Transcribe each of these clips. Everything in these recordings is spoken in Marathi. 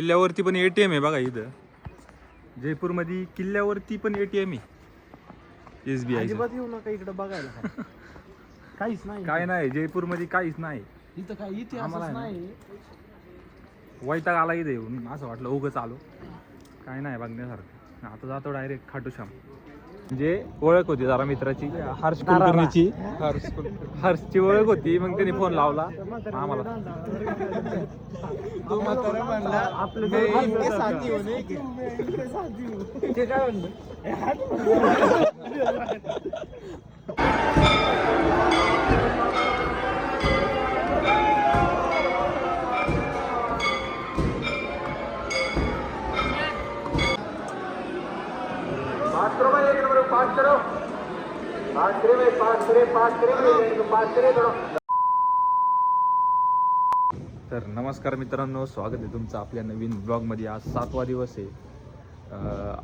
किल्ल्यावरती पण ATM आहे बघा इथं. जयपूरमध्ये किल्ल्यावरती पण ATM आहे SBI. अजिबात येऊ नका इकडे बघायला. काहीच नाही. काय नाही जयपूरमध्ये काहीच नाही. इथं काही इतिहासच नाही. वैताग आला इथे येऊन. असं वाटलं उगच आलो. काय नाही बघण्यासारखं. आता जातो डायरेक्ट खाटूश्याम. म्हणजे ओळख होती जरा मित्राची, हर्ष कुलकर्णीची. हर्षची ओळख होती, मग त्याने फोन लावला आम्हाला. तो म्हातारा म्हणला आपलं साथी होणे ते काय म्हणलं. तर नमस्कार मित्रांनो, स्वागत आहे तुमचं आपल्या नवीन ब्लॉगमध्ये. आज 7वा दिवस आहे.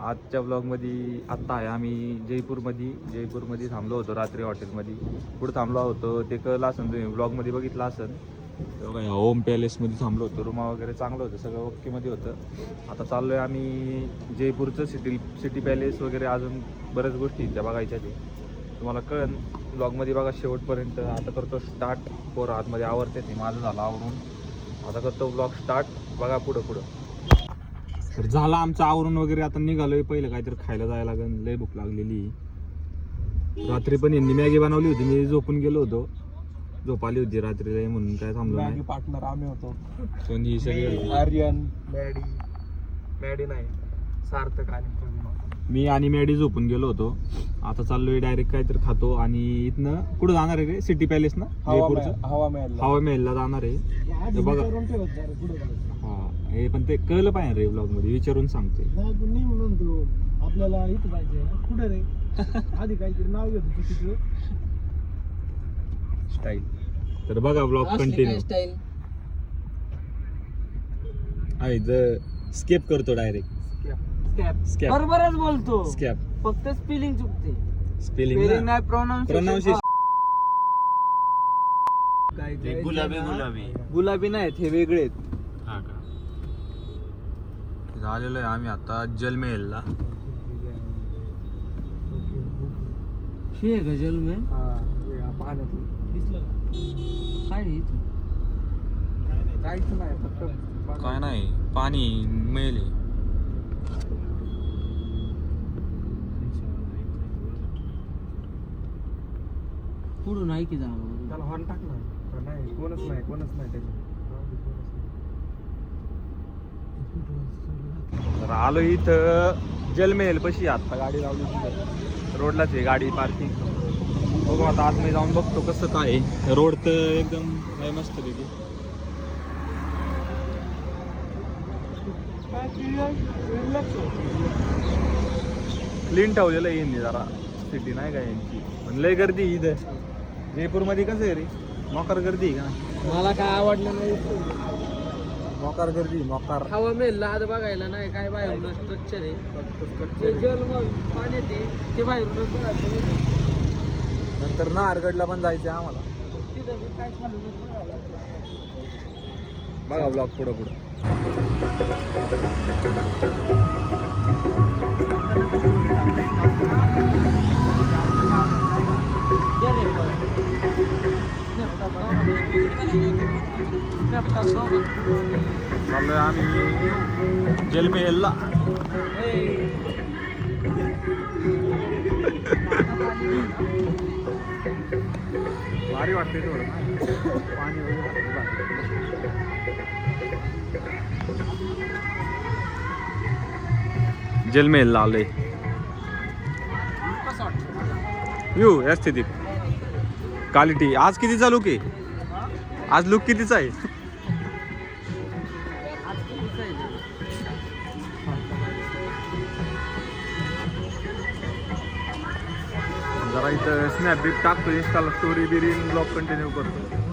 आजच्या ब्लॉगमध्ये आत्ता आहे आम्ही जयपूरमध्ये थांबलो होतो रात्री हॉटेलमध्ये. पुढे थांबलो होतो ते कळलं असेल, तुम्ही ब्लॉगमध्ये बघितलं असेल. तेव्हा होम पॅलेसमध्ये थांबलो होतो. रूमा वगैरे चांगलं होतं, सगळं ओकेमध्ये होतं. आता चाललो आहे आम्ही जयपूरचं सिटी पॅलेस वगैरे, अजून बऱ्याच गोष्टी त्या बघायच्या. ते तुम्हाला कळन ब्लॉगमध्ये बघा शेवटपर्यंत. आता करतो स्टार्ट. पोरं आतमध्ये आवरते, ते माझं झालं आवरून. आता करतो ब्लॉग स्टार्ट, बघा पुढं. तर झालं आमचं आवरून वगैरे. आता निघालोय. पहिलं काहीतरी खायला जायला लागेल, लय भूक लागलेली. रात्री पण यांनी मॅगी बनवली होती, मी झोपून गेलो होतो. झोप आली होती रात्री म्हणून काय थांबलो नाही. पार्टनर आम्ही होतो. कोणी सगळे आर्यन, मॅडी नाही, सार्थक आणि मी आणि मॅडी झोपून गेलो होतो. आता चाललोय डायरेक्ट काहीतरी खातो आणि इथनं कुठं जाणार आहे रे? सिटी पॅलेस ना, जयपूरचं हवा महलला जाणार आहे. बघा हा, हे पण ते कळलं पाहिजे रे ब्लॉग मध्ये, विचारून सांगते. म्हणून तो आपल्याला इथं पाहिजे. कुठे रे? आधी काहीतरी नाव घेतो तिथं स्टाईल. तर बघा ब्लॉग कंटिन्यू आहे. स्केप करतो डायरेक्ट. स्कॅप बरोबरच बोलतो. स्कॅप फक्त स्पेलिंग चुकते. स्पेलिंग नाही, प्रोनाउन्सिएशन. गुलाबी नाहीत, हे वेगळे आहेत. हा का? झालेलो आहे आम्ही आता जलमहलला. हे आहे का जलमहल? काय काहीच नाही, फक्त काय नाही, पाणी महल आहे. पुढून आहे की जावं. त्याला हॉर्न टाक ना. नाही, कोणच नाही त्याच्यात. तर आलो इथं जलमहल पशी. आता गाडी लावली तिथं रोडलाच आहे गाडी पार्किंग. बघू आता आतमध्ये जाऊन बघतो कसं काय. रोड तर एकदम नाही मस्त तिथे. क्लीन ठेवलेलं आहे यांनी जरा. सिटी नाही का यांची, पण लय गर्दी इथं. जयपूरमध्ये कसं आहे रे, मोकार गर्दी आहे का? मला काय आवडलं नाही. मोकार गर्दी, मोकार. हवा मेलला आज बघायला नाही काय, बाहेरून स्ट्रक्चर आहे. जलमहल पाण्यात आहे ते बाहेरूनच बघायचं. नंतर नाहरगडला पण जायचं आहे आम्हाला. तिथं काय चालू बघा ब्लॉग पुढं. चाललोय आम्ही जलमहलला. भारी वाटते थोडं पाणी जलमहलला आलोय. You aesthetic quality. आज कितीचा लुक आहे? आज लुक कितीचा आहे? जरा इथं स्नॅप बिप टाकतो, इंस्टाला स्टोरी बिरी, ब्लॉग कंटिन्यू करतो.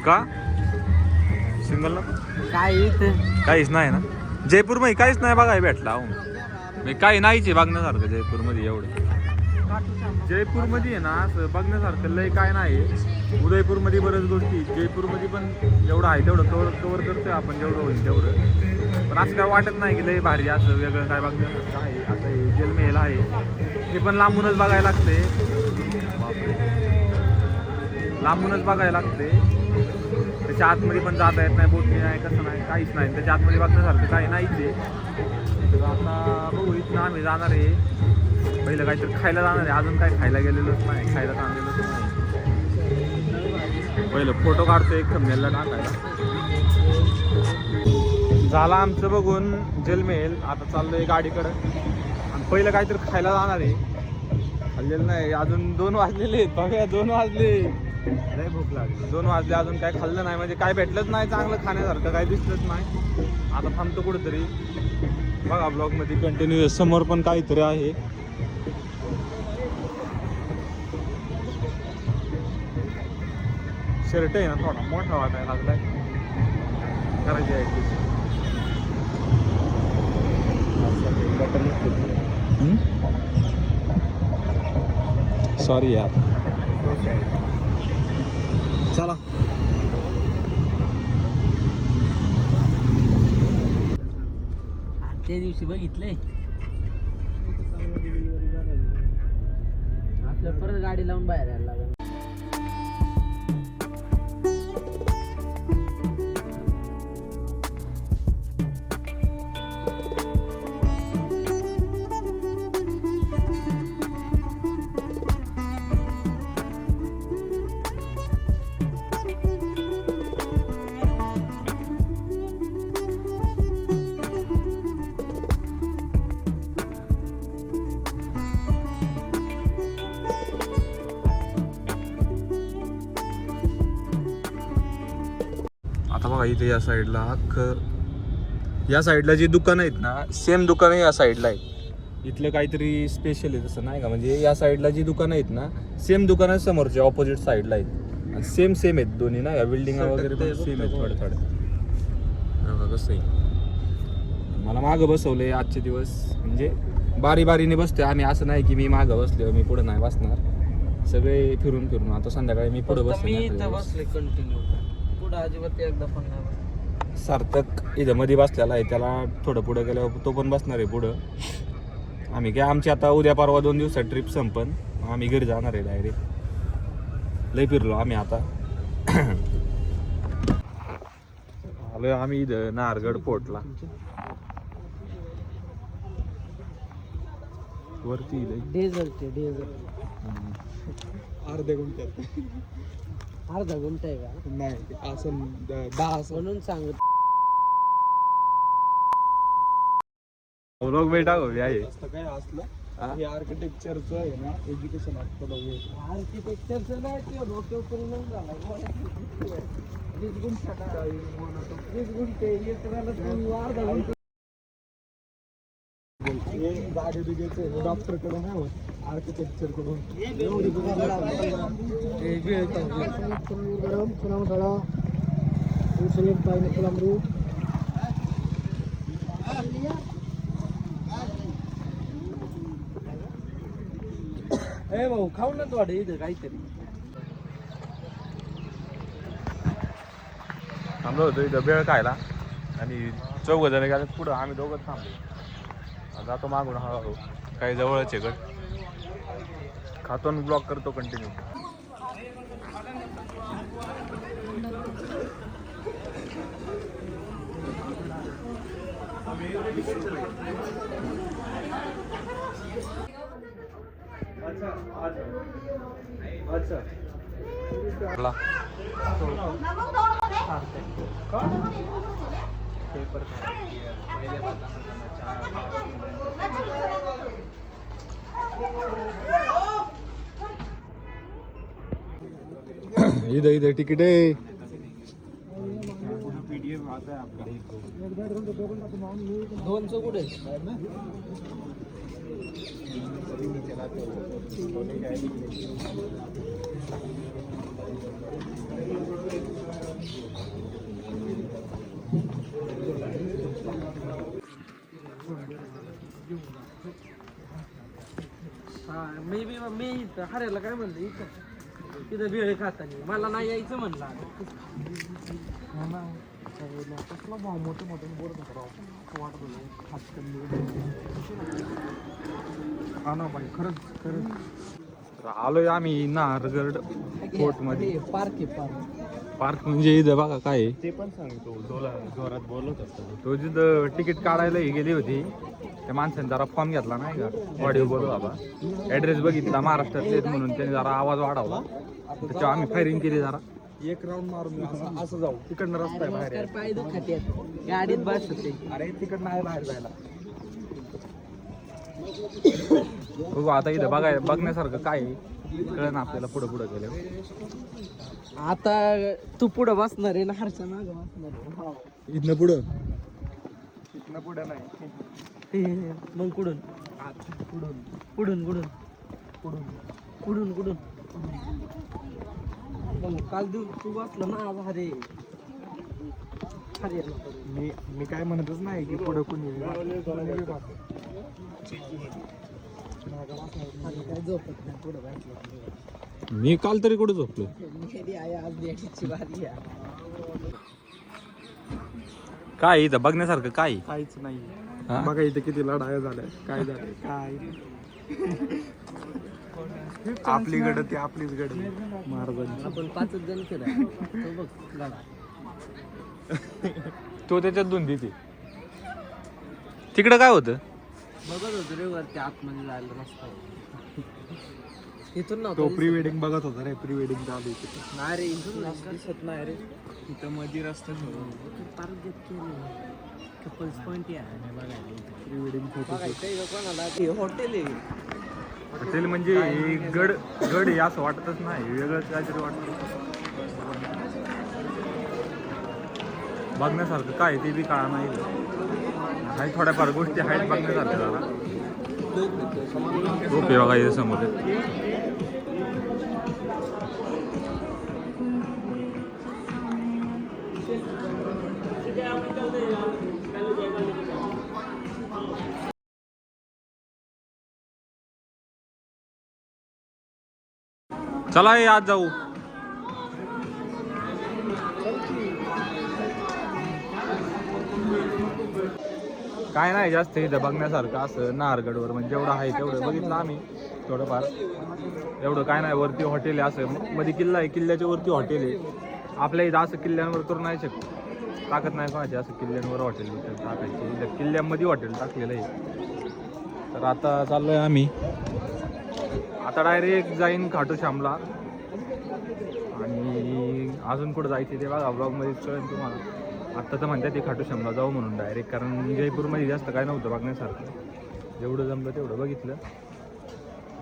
का सिंगल ना काय इथं काहीच नाही ना जयपूरमध्ये काहीच नाही बघायला भेटला मी काही नाहीच आहे बघण्यासारखं जयपूरमध्ये एवढं जयपूरमध्ये आहे ना असं बघण्यासारखं लय काय नाही उदयपूरमध्ये बऱ्याच गोष्टी जयपूरमध्ये पण एवढं आहे तेवढं कवर करतोय आपण जेवढं होईल तेवढं पण असं काय वाटत नाही की लय भारी असं वेगळं काय बघण्यासारखं आहे आता हे जलमहेल आहे हे पण लांबूनच बघायला लागते लांबूनच बघायला लागते त्याच्या आतमध्ये पण जाता येत नाही बोटणी नाही कसं नाही काहीच नाही त्याच्या आतमध्ये बघण्यासारखं काही नाहीच आहे तर आता बघू इथनं आम्ही जाणार आहे पहिलं काहीतरी खायला जाणार आहे अजून काय खायला गेलेलोच नाही खायला आणलेलोच नाही पहिलं फोटो काढतो एक थंबनेलला टाकायला झाला आमचं बघून जलमहेल आता चाललोय गाडीकडं आणि पहिलं काहीतरी खायला जाणार आहे खाल्लेलं नाही अजून 2 वाजलेले आहेत बघा 2 वाजले लय भूक लागली 2 वाजले अजून काय खाल्लं नाही म्हणजे काय भेटलंच नाही चांगलं खाण्यासारखं काय दिसलंच नाही आता थांबतो कुठेतरी बघा ब्लॉगमध्ये कंटिन्यू समोर पण काहीतरी आहे शर्ट आहे ना थोडा मोठा वाटायला लागलाय करायची आहे सॉरी यार चला त्या दिवशी बघितलंय आपल्या परत गाडी लावून बाहेर यायला लागेल आता बघा इथे या साईडला या साईडला जी दुकानं आहेत ना सेम दुकानं या साईडला आहेत इथलं काहीतरी स्पेशल आहे तसं नाही का म्हणजे या साईडला जी दुकानं आहेत ना सेम दुकानं समोरच्या ऑपोजिट साईडला आहेत आणि सेम आहेत दोन्ही ना या बिल्डिंग वगैरे पण सेम आहेत थोडं बघा कसं आहे मला मागं बसवलंय आजचे दिवस म्हणजे बारीने बसतोय आम्ही असं नाही की मी मागं बसलो मी पुढे नाही बसणार सगळे फिरून आता संध्याकाळी मी पुढे बसले कंटिन्यू पुढे अजिबात एकदा पण नाही सार्थक इथं मध्ये बसलेला आहे त्याला थोडं पुढं गेल्यावर तो पण बसणार आहे पुढं आम्ही काय आमची आता उद्या परवा 2 दिवसात ट्रिप संपन आम्ही घरी जाणार आहे डायरेक्ट लय फिरलो आम्ही आता आलोय आम्ही इथं नाहरगड फोर्टला वरती डेझर्ट अर्ध्या गुंठ्यात अर्धा गुंठा आहे का नाही असं 10 म्हणून सांगत लोक बेटा हो आहे असतं काय असलं हे आर्किटेक्चरचं आहे ना एज्युकेशन असतं आर्किटेक्चरचं नाही ते डोक्यावर परिणाम झाला 20 गुंठा 20 गुंठे अर्धा गुंठा जागे बिगेचं डॉक्टर कडे नाही होत आर्किटेक्चर कडून भाऊ खाऊ ना थोडं इथं काहीतरी थांबलो होतो इथं बेळ खायला आणि 4 जण गेले पुढं आम्ही दोघंच थांबलो जातो मागून हळूहळू काही जवळच आहे गट खातो आणि ब्लॉक करतो कंटिन्यू इधर तिकीट आहे दोनचं कुठे हा मी इथं हऱ्याला काय म्हणलं इथं तिथं भेळ खाताना मला नाही यायचं म्हणलं. कसला भाव मोठे मोठे बोलत होता राव वाटत होतं खास हा ना बाई खरंच आलोय आम्ही नाहरगड फोर्ट मध्ये. पार्क आहे पार्क. पार्क म्हणजे इथं बघा काय आहे. ते पण सांगतो जोरात बोलत असतो. तो जिथं तिकीट काढायला ही गेली होती त्या माणसाने जरा फॉर्म घेतला नाही का ऑडिओ बोलत होता. ॲड्रेस बघितला महाराष्ट्रातले म्हणून त्याने जरा आवाज वाढवला. त्याच्यावर आम्ही फायरिंग केली जरा. एक राऊंड मारून असं जाऊ तिकडनं रस्ता आहे बाहेर. पाय दुखत आहेत गाडीत बस होते. अरे तिकडनं आहे बाहेर जायला. बघू आता इथं बघण्यासारखं काय आहे कळलं ना आपल्याला पुढं पुढं गेलं. आता तू पुढं बसणार आहे ना हरच्या मागं बसणार आहे. इथनं पुढं नाही मग कुठून कुठून कुठून कुठून कुठून कुठून मग काल तू बसला ना आज हरे मी काय म्हणतच नाही की पुढं कोणी काय झोपत नाही पुढं बसलं. मी काल तरी कुठं झोपलो. आज द्यायची बारी आहे. काय इथं बघण्यासारखं काय आहे? काहीच नाही. हा? बघा इथे किती लढाया झाल्या काय झालंय काय आपली गड ती आपलीच गड महाराजांची. आपण 5 जण केलं तो बघ गाडा. तो त्याच्यात दोन देते. तिकडं काय होतं. बघत होतो रे वरती आतमध्ये जायला रस्ता आहे. इथून नव्हतं तो प्री वेडिंग बघत होता रे. प्री वेडिंग चालू होती. नाही रे इथून दिसत नाही रे इथं मध्ये रस्ता पार्क कपल्स पॉइंट आहे बघायला. प्री वेडिंग फोटो कोणाला हॉटेल आहे. हॉटेल म्हणजे हे गड आहे असं वाटतच नाही. वेगळंच काहीतरी वाटतं. बघण्यासारखं काय ते बी कळा नाही. काही थोड्याफार गोष्टी आहेत बघण्यासारख्या जरा. ओके बघा इथे समोर चला ये आज जाऊ. काय नाही जास्त इथं बघण्यासारखं असं नाहरगडवर म्हणजे जेवढं आहे तेवढं बघितलं आम्ही थोडंफार. एवढं काय नाही. वरती हॉटेल आहे असं मध्ये किल्ला आहे. किल्ल्याच्या वरती हॉटेल आहे. आपल्या इथं असं किल्ल्यांवर करू नाही शकत. टाकत नाही कोणाचे असं किल्ल्यांवर हॉटेल टाकायचे. इथं किल्ल्यांमध्ये हॉटेल टाकलेलं आहे. तर आता चाललोय आम्ही. आता डायरेक्ट जाईन खाटू श्यामला. आणि अजून कुठं जायचं ते बघा ब्लॉगमध्येच कळेल तुम्हाला. आत्ता तर म्हणतात ते खाटू श्यामला जाऊ म्हणून डायरेक्ट. कारण जयपूरमध्ये जास्त काय नव्हतं बघण्यासारखं. जेवढं जमलं तेवढं बघितलं.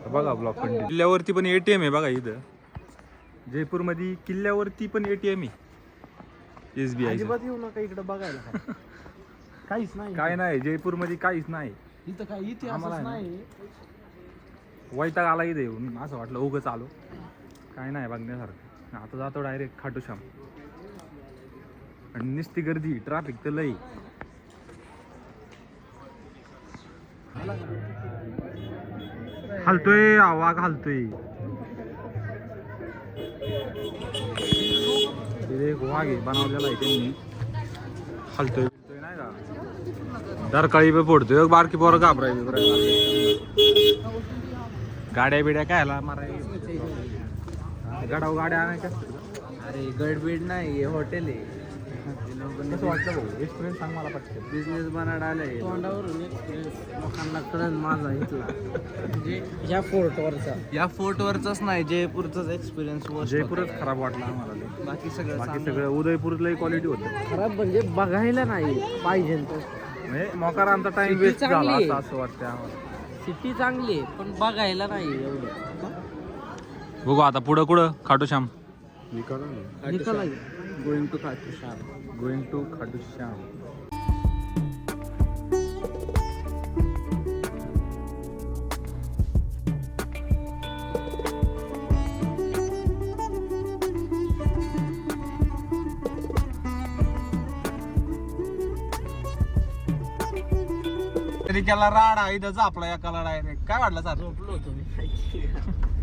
तर बघा ब्लॉग कंटिन्यू. किल्ल्यावरती पण ATM आहे बघा इथं. जयपूरमध्ये किल्ल्यावरती पण ATM आहे SBI. अजिबात येऊ नका इकडे बघायला. काहीच नाही. काय नाही जयपूरमध्ये काहीच नाही. इथं काय आम्हाला इतिहासच आहे नाही. वैताग आला इथे येऊन. असं वाटलं उगंच आलो. काय नाही बघण्यासारखं. आता जातो डायरेक्ट खाटू श्याम. आणि नुसती गर्दी ट्रॅफिक तर लई. हलतोय वाघ हलतोय. तिथे एक वाघ आहे बनवलेला आहे त्यांनी. हलतोय नाही का. दरकाळी पे फोडतोय. बारकी पोरं घाबराय गाड्या बिड्या कायला माराय. गडाव गाड्या आणायच्या. अरे गडबीड नाही हॉटेल आहे. कसं वाटतं भाऊ एक्सपिरियन्स सांग मला पटकन. बिझनेस बनाडा आलाय तोंडावरून लोकांना कळण माझा इथला म्हणजे या फोर्टवरचा. या फोर्टवरचाच नाही जयपूरचाच एक्सपिरियन्स. जयपूरच खराब वाटला आम्हाला लय. बाकी बाकी सगळं उदयपूरलाही क्वालिटी होतं. खराब म्हणजे बघायला नाही पाहिजे. म्हणजे मोकार आमचा टाइम City वेस्ट झाला चांगली आहे. असं वाटतं आम्हाला. सिटी चांगली आहे पण बघायला नाही एवढं. बघू आता पुढं कुठं Khatu Shyam. Going to Khatu Shyam. Going to Khatu Shyam. रात्री केला राडा इथं झापला एकाला डायरेक्ट. काय वाटलं सर? झोपलो होतो मी.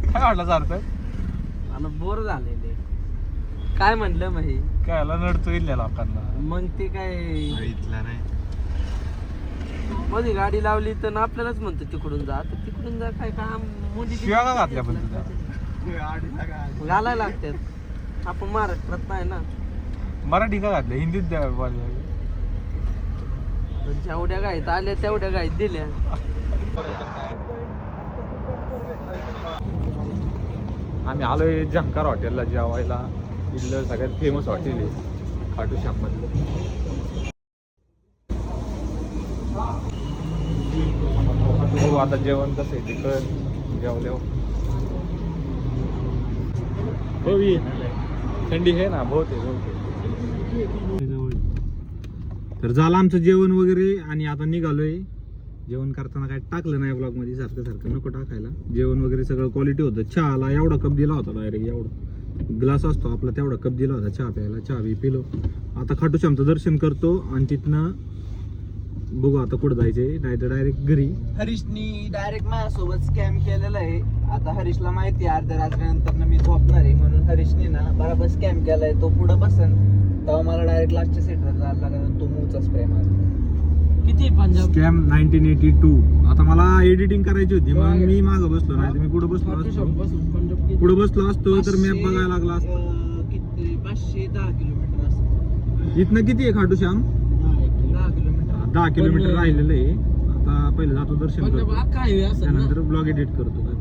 काय वाटलं सर तर? आणि बोर झालेले. काय म्हणलं मग हे? काय नडतो इथल्या लोकांना. मग ते काय इथला नाही मध्ये गाडी लावली तर आपल्यालाच म्हणतो तिकडून जा, तर तिकडून जा. काय काम मोदी शिव्या का घातल्या पण तुझ्या? घालायला लागतात. आपण महाराष्ट्रात नाही ना. मराठी का घातल्या? हिंदीत द्या बोलल्या. जेवढ्या गायत आल्या तेवढ्या गायत दिल्या. आम्ही आलोय झंकार हॉटेलला जेवायला. इथलं सगळ्यात फेमस हॉटेल आहे खाटू श्याम मधलं. बघू आता जेवण कसं आहे तिकडं जेवल्यावर. थंडी आहे ना बहुत आहे. तर झालं आमचं जेवण वगैरे आणि आता निघालोय. जेवण करताना काय टाकलं नाही ब्लॉग मध्ये, सारखं सारखं नको टाकायला. जेवण वगैरे सगळं क्वालिटी होतं. चहाला एवढा कप दिला होता डायरेक्ट, एवढा ग्लास असतो आपला तेवढा कप दिला होता चहा प्यायला. चहा बी पिलो. आता खाटू श्यामचं दर्शन करतो आणि तिथनं बघू आता कुठं जायचंय, नाही तर डायरेक्ट घरी. हरीशनी डायरेक्ट माझ्यासोबत स्कॅम केलेला आहे. आता हरीशला माहिती आहे अर्ध्या रात्रीनंतर मी झोपणार आहे, म्हणून हरीशने ना बराबर स्कॅम केलाय. तो पुढं बसन तेव्हा मला डायरेक्ट लास्टच्या सीटवर जायला लागला. तो मूचा स्प्रे मारला. किती पंजाब स्कॅम 1982. आता मला एडिटिंग करायची होती म्हणून मी मागं बसलो, नाही तर मी पुढे बसलो असतो. पुढे बसलो असतो तर मॅप बघायला लागला असतो. किती 510 किलोमीटर असं. इथनं किती आहे खाटू श्याम? 10 किलोमीटर. 10 किलोमीटर राहिलेलं आहे. आता पहिले जातो दर्शन करतो, काय असं त्यानंतर ब्लॉग एडिट करतो. काय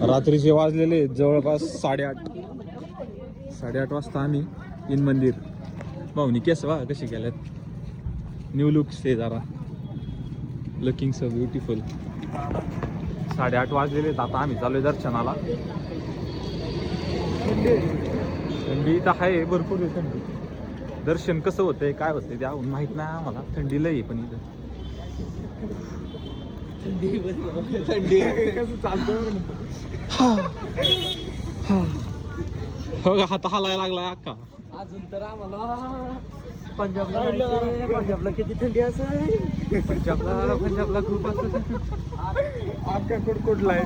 रात्रीचे वाजलेले जवळपास 8:30 वाजता आम्ही इन मंदिर. भाऊनी केस वा कशी केल्यात, न्यू लुक्स आहे जरा, लुकिंग सो ब्युटिफुल. 8:30 वाजलेले. आता आम्ही चालू आहे दर्शनाला. थंडी तर आहे, भरपूर आहे थंडी. दर्शन कसं होतंय काय होतंय ते अजून माहित नाही आम्हाला. थंडी लई आहे पण इथं. हो का, हात हलायला लागलाय अक्का. अजून तर आम्हाला पंजाबला जायचंय. पंजाबला किती थंडी असेल. पंजाबला खूप असत. अक्का कुडकुडला आहे.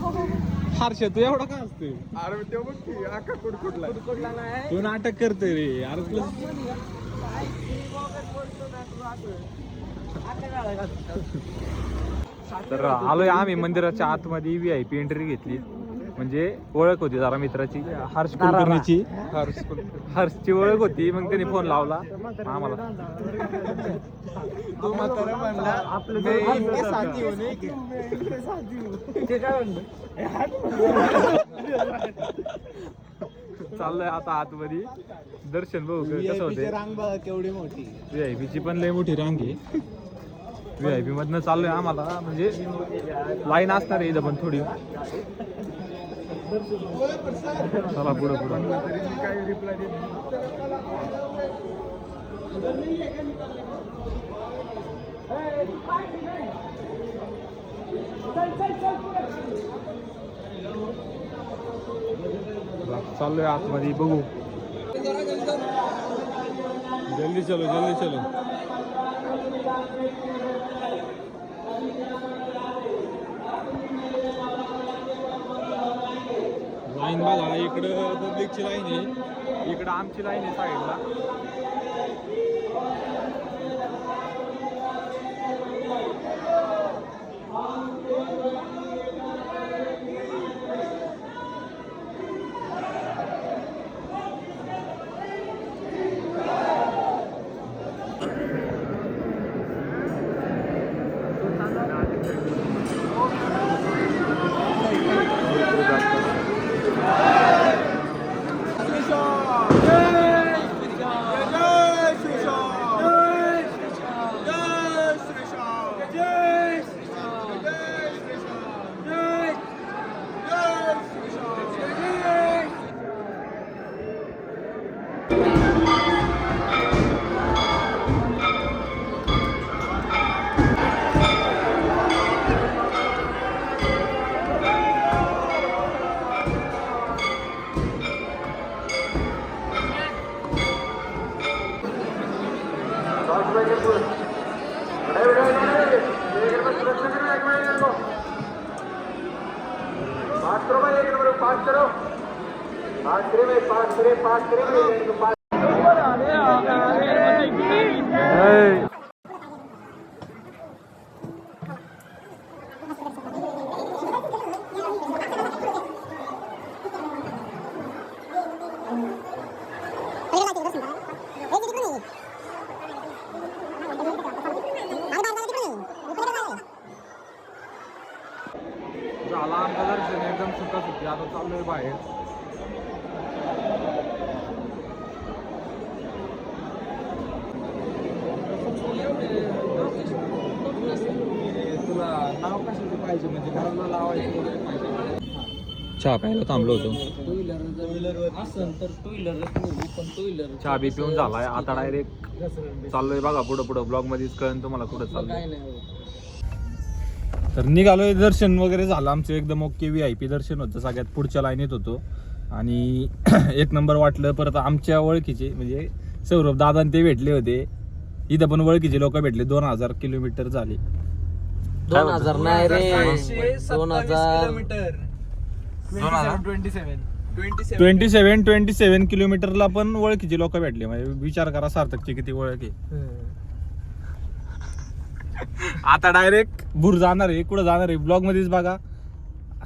हर्षा तू एवढा का असतोय? अरे ते बघ की अक्का कुडकुडला आहे. कुठला नाही. तू नाटक करतोय रे अरे. तर आलोय आम्ही मंदिराच्या आतमध्ये. VIP एंट्री घेतली, म्हणजे ओळख होती जरा मित्राची, हर्ष कुलकर्णीची. हर्षची ओळख होती, मग त्यांनी फोन लावला आम्हाला. तो म्हातारा म्हणला आपलं साथी होणे ते काय म्हणलं. चाललंय आता आतमध्ये दर्शन बघू कसं होते. रांग बघा केवढी मोठी. VIP ची पण लय मोठी रांग आहे. VIP मधनं चाललोय आम्हाला, म्हणजे लाईन असणार आहे इथं पण थोडी. चला पुढं पुढं. काय रिप्लाय देत चाललोय आतमध्ये बघू. जल्दी चलो जल्दी चलो. लाईन बघा, इकडं पब्लिकची लाईन आहे, इकडं आमची लाईन आहे साईडला. झाला आमचं दर्शन एकदम सुका सुकी. आता चाललोय बाहेर. तुला नाव कशाचं पाहिजे म्हणजे घराला लावायचं वगैरे पाहिजे. चहा प्यायला थांबलो होतो. चहा बी पिऊन झालाय. आता डायरेक्ट चाललोय बघा पुढं पुढं. ब्लॉग मध्येच कळण तुम्हाला कुठं चाललंय. तर निघालोय. दर्शन वगैरे झालं आमचं एकदम ओके. VIP दर्शन होतं. सगळ्यात पुढच्या लाईनीत होतो आणि एक नंबर वाटलं. परत आमच्या ओळखीचे म्हणजे सौरभ दादा ते भेटले होते. इथं पण ओळखीचे लोक भेटले. 2000 किलोमीटर झाले. 2000 नाही रे, 2000 किलोमीटर. 27 किलोमीटरला पण ओळखीचे लोक भेटले. म्हणजे विचार करा सार्थकची किती ओळख आहे. आता डायरेक्ट भूर जाणार आहे. कुठं जाणार आहे ब्लॉग मध्येच बघा.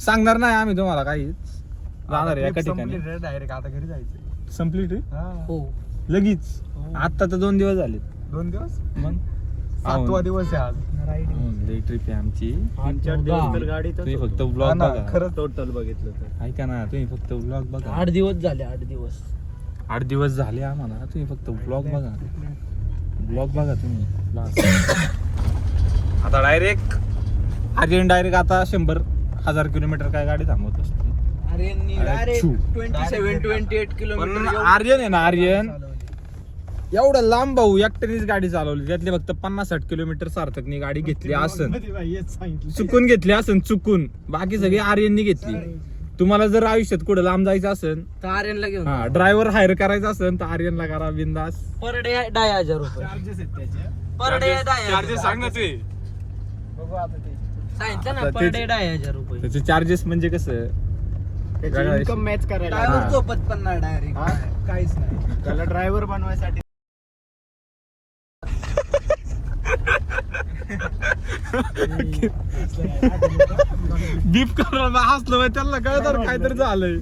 सांगणार नाही आम्ही तुम्हाला काहीच. जाणार आहे एका ठिकाणी. डायरेक्ट आता घरी जायचं. संपली ट्रिप हो लगेच. आता तर 2 दिवस झाले. 2 दिवस. मग 7वा दिवस आहे आज. लई ट्रिप आहे आमची. 3-4 दिवस तर गाडीत तुम्ही फक्त ब्लॉग बघा. खरंच टोटल बघितलं तर ऐका ना, तुम्ही फक्त ब्लॉग बघा. 8 दिवस झाले. 8 दिवस 8 दिवस झाले आम्हाला. तुम्ही फक्त ब्लॉग बघा. ब्लॉग बघा तुम्ही बस. आता डायरेक्ट डायरेक्ट आता 100,000 किलोमीटर काय गाडी थांबवत असते. अरे डायरेक्ट 27-28 किलोमीटर आर्यन आहे ना, आर्यन एवढं लांब भाऊ एकट्यानेच गाडी चालवली. त्यातले फक्त 50-60 किलोमीटर सार्थकनी गाडी घेतली असन. चुकून घेतली असन, चुकून. बाकी सगळी आर्यननी घेतली. तुम्हाला जर आयुष्यात कुठं लांब जायचं असेल तर आर्यनला घेऊन हा ड्रायव्हर हायर करायचा असेल तर आर्यनला करा बिंदास. पर डे 10,000 रुपये. चार्जेस आहेत त्याचे. Per day 10,000. सांग ना ते. बघू आता ते. सांगितलं ना, आता पर तेच- डे 10,000 रुपये. त्याचे चार्जेस म्हणजे कसं त्याची वेगळा इन्कम मॅच करायला ड्रायव्हर झोपत पण नाही डायरेक्ट. हा? काहीच नाही. त्याला ड्रायव्हर बनवायसाठी बीप करायला हसलो त्याला कळत काहीतरी झालंय.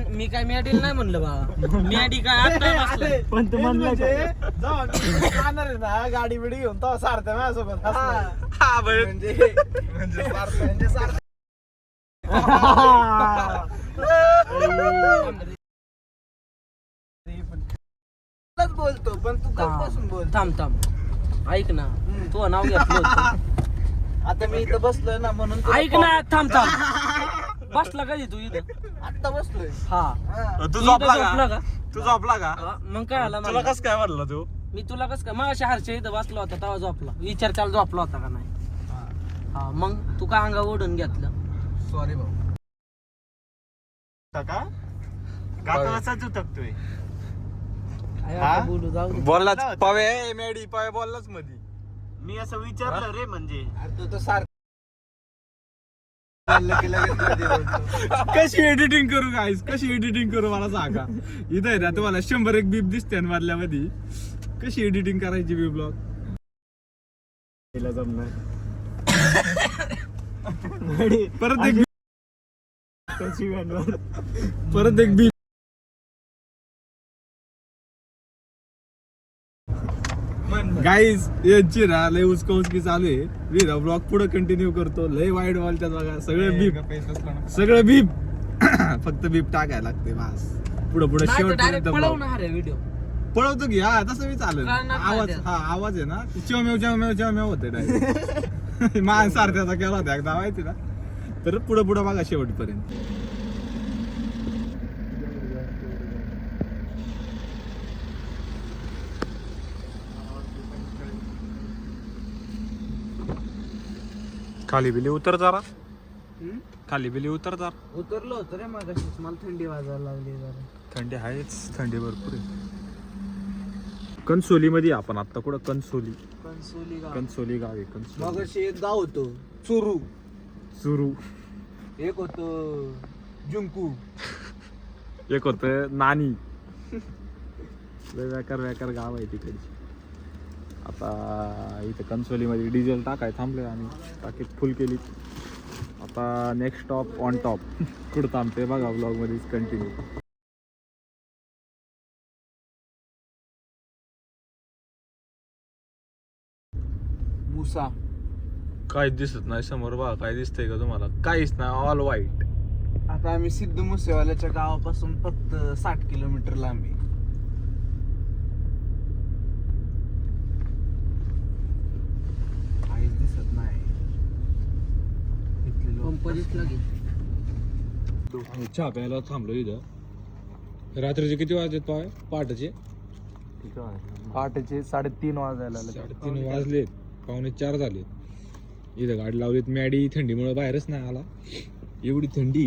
मी काय मॅडील नाही म्हणलं बाबा. मॅडी काय आता बसलाय. पण तू म्हणलं जाणार आहे ना गाडी बिडी घेऊन तो सारथं माझ्यासोबत हसणार. हा बाई. म्हणजे सारथं म्हणजे सारथं. तुलाच बोलतो पण तू बसून बोल. थांब ऐक ना, तू नाव घेतलं होतं. आता मी इथं बसलोय ना म्हणून ऐक ना. थांब बसला कधी तू इथं? आता बसलोय. हा तू तू झोपला इथं झोपला का? का? तू झोपला का? हा, मग काय आला तुला कस काय वाटलं तू? मी तुला कसं काय मग हर्षे इथं बसला होता तेव्हा झोपला. विचार त्याला झोपला होता का नाही? हा मग तू काय अंगा ओढून घेतलं? सॉरी भाऊ. का? गातावाचाच उतकतोय. काय आता बोलू, जाऊ दे. बोललाच पवे मेडी पवे बोललाच मधी. मी असं विचारलं रे म्हणजे अरे तू तर सारखं कशी एडिटिंग करू गाईस, कशी एडिटिंग करू मला सांगा. इथं आहे ना तुम्हाला 101 बीप दिसते मधल्यामध्ये. कशी एडिटिंग करायची बी ब्लॉग तिला जमणार. परत एक त्याची व्हॅनवर परत एक बीप. गाईज यांची ना लय उचकी चालू आहे. मी ना ब्लॉग पुढे कंटिन्यू करतो. लय वाईट वालतात बघा. सगळं बीप सगळं बीप. फक्त बीप टाकायला लागते बस. पुढे पुढे डायरेक्ट पळवून शेवट हा रे व्हिडिओ. पळवतो की हा तसं मी चालेल. करणार नाही आवाज त्यात. हा आवाज आहे ना चिवमेव चिवमेव चिवमेव होते डायरेक्ट. माणसारख्याचा केला होता एकदा माहिती ना. तर पुढे पुढे बघा शेवटपर्यंत. खाली बिली उतर जरा. खाली बिली उतर जरा. उतरलो होतो रे मग मला थंडी वाजायला लागली जरा. थंडी आहेच. थंडी भरपूर आहे. कणसोली मध्ये आपण आता कुठं कणसोली कणसोली गाव. कणसोली गाव आहे. कणसोली मगाशी एक गाव होतो चुरू. सुरू एक होतो जुंकू. एक होतं नानी. लय व्याकार गाव आहे तिकडची. आता इथं कन्सोलीमध्ये डिझेल टाकाय थांबले आणि टाकीत फुल केली. आता नेक्स्ट स्टॉप ऑन टॉप. कुठं थांबते बघा ब्लॉगमध्येच कंटिन्यू. मुसा. काहीच दिसत नाही समोर बघा. काय दिसतंय का तुम्हाला? काहीच नाही, ऑल व्हाईट. आता आम्ही सिद्धू मुसेवाल्याच्या गावापासून फक्त 60 किलोमीटर लांब आहे. काहीच दिसत नाही. इथले लोक चहा प्यायला थांबलो इथं. रात्रीचे किती वाजलेत पाय? पहाटेचे पहाटेचे 3:30 वाजायला 3:30 वाजलेत. 3:45 झाले. इथं गाडी लावलीत. मॅडी थंडीमुळे बाहेरच नाही आला. एवढी थंडी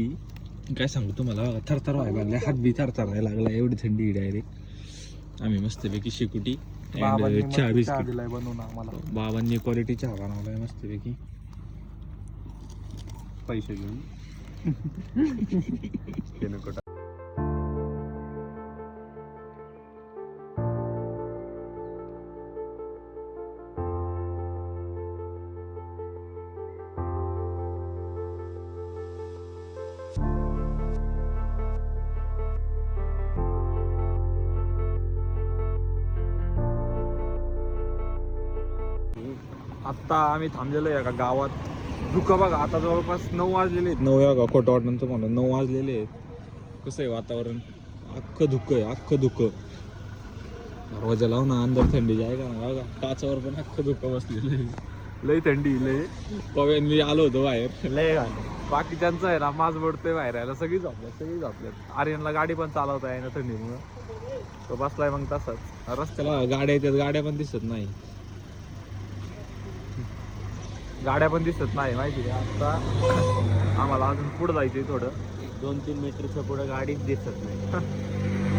काय सांगू तुम्हाला. थरथर व्हायला लागले. हात बी थरथरायला लागला. एवढी थंडी डायरेक्ट. आम्ही मस्तपैकी शेकुटी चहा बिस्किट दिलाय बनवून आम्हाला. बाबांनी क्वालिटी चहा बनवलाय मस्तपैकी. पैसे घेऊन आत्ता आम्ही थांबलेलो आहे एका गावात. धुकं बघा. आता जवळपास 9 वाजलेले आहेत. 9 या का खोटं वाटणं तुम्हाला. 9 वाजलेले आहेत. कसं आहे वातावरण? अख्खं धुकं आहे. अख्खं धुकं. दरवाजा लाव ना. अंदर थंडी जाय का ना बघा. काचावर पण अख्खं धुकं बसलेलं आहे. लय थंडी लय. पव्यांनी आलो होतो बाहेर. लय घाल. बाकीच्यांचं आहे ना माझ पडतोय बाहेर यायला. सगळी झोपल्यात. आर्यनला गाडी पण चालवता आहे ना थंडीमुळं. तो बसलाय मग तसाच. रस्त्याला गाड्या येतात. गाड्या पण दिसत नाही. माहिती का. आता आम्हाला अजून पुढं जायचंय थोडं. 2-3 मीटरच्या पुढे गाडीच दिसत नाही.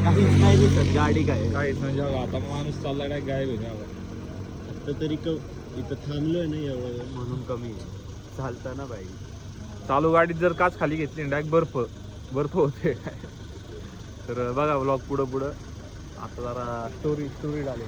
काहीच नाही दिसत. गाडी काय काहीच म्हणजे आता माणूस चाललाय काय गायब आहे का. आता तरी इथं थांबलोय ना एवढं म्हणून कमी चालताना पाहिजे. चालू गाडीत जर काच खाली घेतली डायरेक्ट बर्फ होते. तर बघा ब्लॉग पुढं आता जरा स्टोरी डाले.